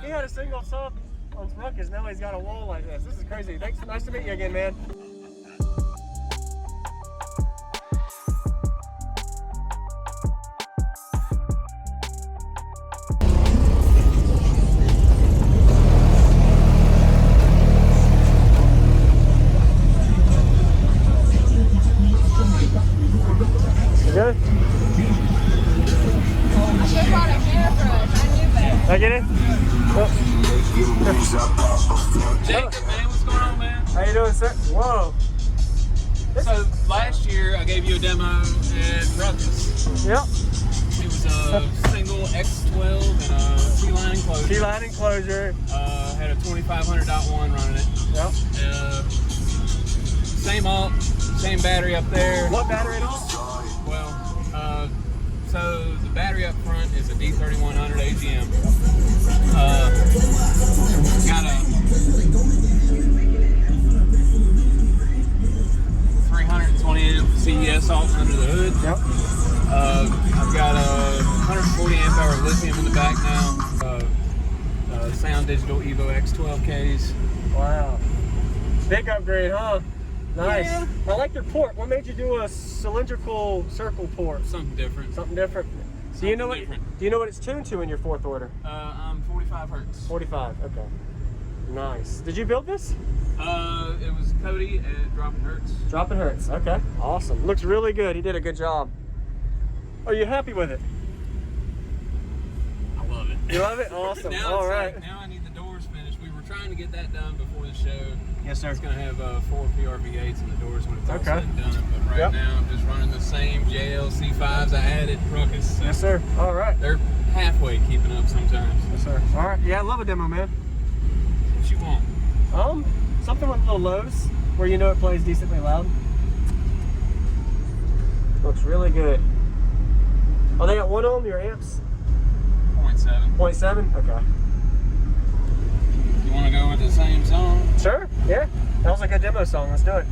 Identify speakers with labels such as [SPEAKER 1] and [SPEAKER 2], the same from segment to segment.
[SPEAKER 1] he had a single sub on Ruckus, now he's got a wall like this. This is crazy. Thanks, nice to meet you again, man. Good? I get it? Oh.
[SPEAKER 2] Jacob, man, what's going on, man?
[SPEAKER 1] How you doing, sir? Whoa.
[SPEAKER 2] So last year I gave you a demo at Ruckus.
[SPEAKER 1] Yep.
[SPEAKER 2] It was a single X12 and a T-line enclosure.
[SPEAKER 1] T-line enclosure.
[SPEAKER 2] Had a 2500.1 running it.
[SPEAKER 1] Yep.
[SPEAKER 2] Same alt, same battery up there.
[SPEAKER 1] What battery and all?
[SPEAKER 2] Well, so the battery up front is a D3100 AGM. Got a 320 amp CES alt under the hood.
[SPEAKER 1] Yep.
[SPEAKER 2] I've got a 140 amp hour lithium in the back now. Sound Digital Evo X12Ks.
[SPEAKER 1] Wow. Big upgrade, huh? Nice.
[SPEAKER 2] Yeah.
[SPEAKER 1] I like your port. What made you do a cylindrical circle port?
[SPEAKER 2] Something different.
[SPEAKER 1] Something different. Do you know what? Do you know what it's tuned to in your fourth order?
[SPEAKER 2] I'm 45 hertz.
[SPEAKER 1] 45. Okay. Nice. Did you build this?
[SPEAKER 2] It was Cody at DroppinHz.
[SPEAKER 1] DroppinHz. Okay. Awesome. Looks really good. He did a good job. Are you happy with it?
[SPEAKER 2] I love it.
[SPEAKER 1] You love it? Awesome.
[SPEAKER 2] Now
[SPEAKER 1] All
[SPEAKER 2] it's
[SPEAKER 1] right.
[SPEAKER 2] like, now I need the doors finished. We were trying to get that done before the show.
[SPEAKER 1] Yes, sir.
[SPEAKER 2] It's going to have 4 PRV8s in the doors when it's all
[SPEAKER 1] Okay.
[SPEAKER 2] said and done. But right now I'm just running the same JLC5s I had at Ruckus. So
[SPEAKER 1] Yes, sir. All right.
[SPEAKER 2] they're halfway keeping up sometimes.
[SPEAKER 1] Yes, sir. All right. Yeah, I love a demo, man.
[SPEAKER 2] What you want?
[SPEAKER 1] Something with little lows where you know it plays decently loud. Looks really good. Oh, they got 1 ohm, your amps?
[SPEAKER 2] 0.7.
[SPEAKER 1] 0.7? Okay.
[SPEAKER 2] You want to go with the same song?
[SPEAKER 1] Sure, yeah. That was like a demo song. Let's do it.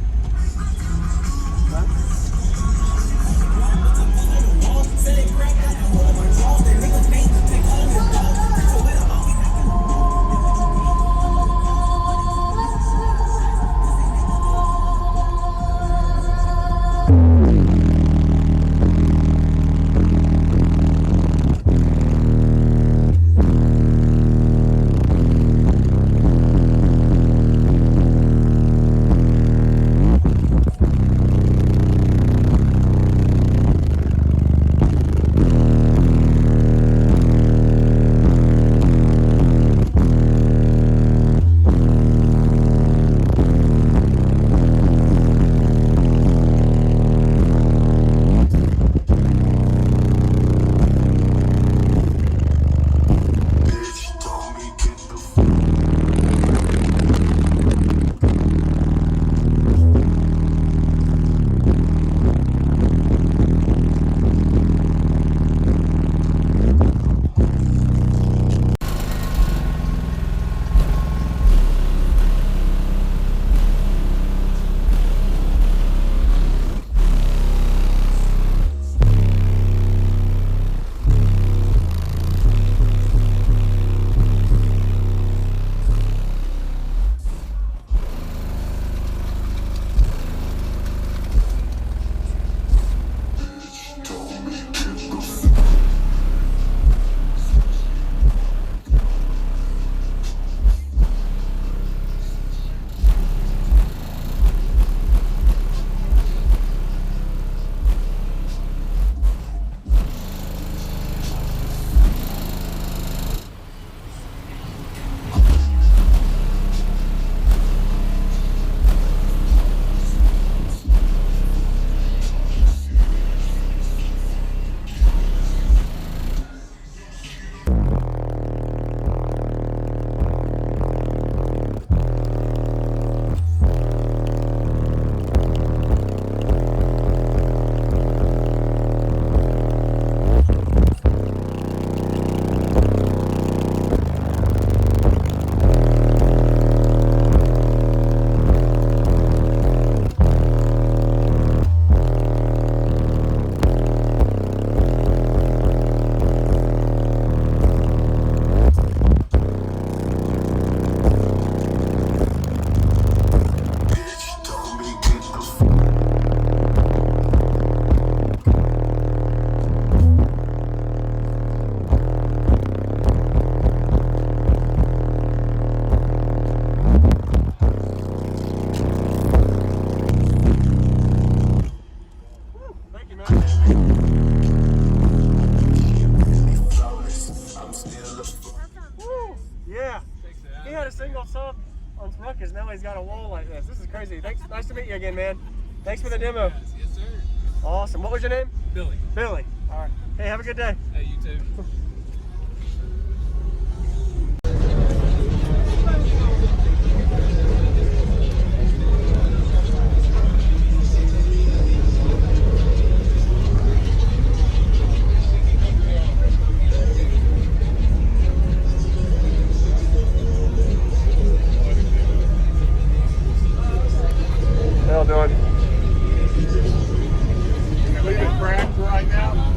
[SPEAKER 1] Yeah.
[SPEAKER 2] Takes it out.
[SPEAKER 1] He had a single sub on Ruckus. Now he's got a wall like this. This is crazy. Thanks. Nice to meet you again, man. Thanks for the demo.
[SPEAKER 2] Yes, sir.
[SPEAKER 1] Awesome. What was your name?
[SPEAKER 2] Billy.
[SPEAKER 1] Billy. All right. Hey, have a good day.
[SPEAKER 2] Hey, you too.
[SPEAKER 1] How you doing?
[SPEAKER 3] Leave it cracked right now.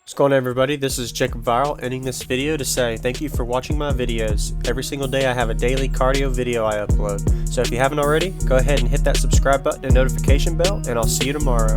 [SPEAKER 1] What's going on, everybody? This is JacobViral, ending this video to say thank you for watching my videos. Every single day I have a daily cardio video I upload. So if you haven't already, go ahead and hit that subscribe button and notification bell, and I'll see you tomorrow.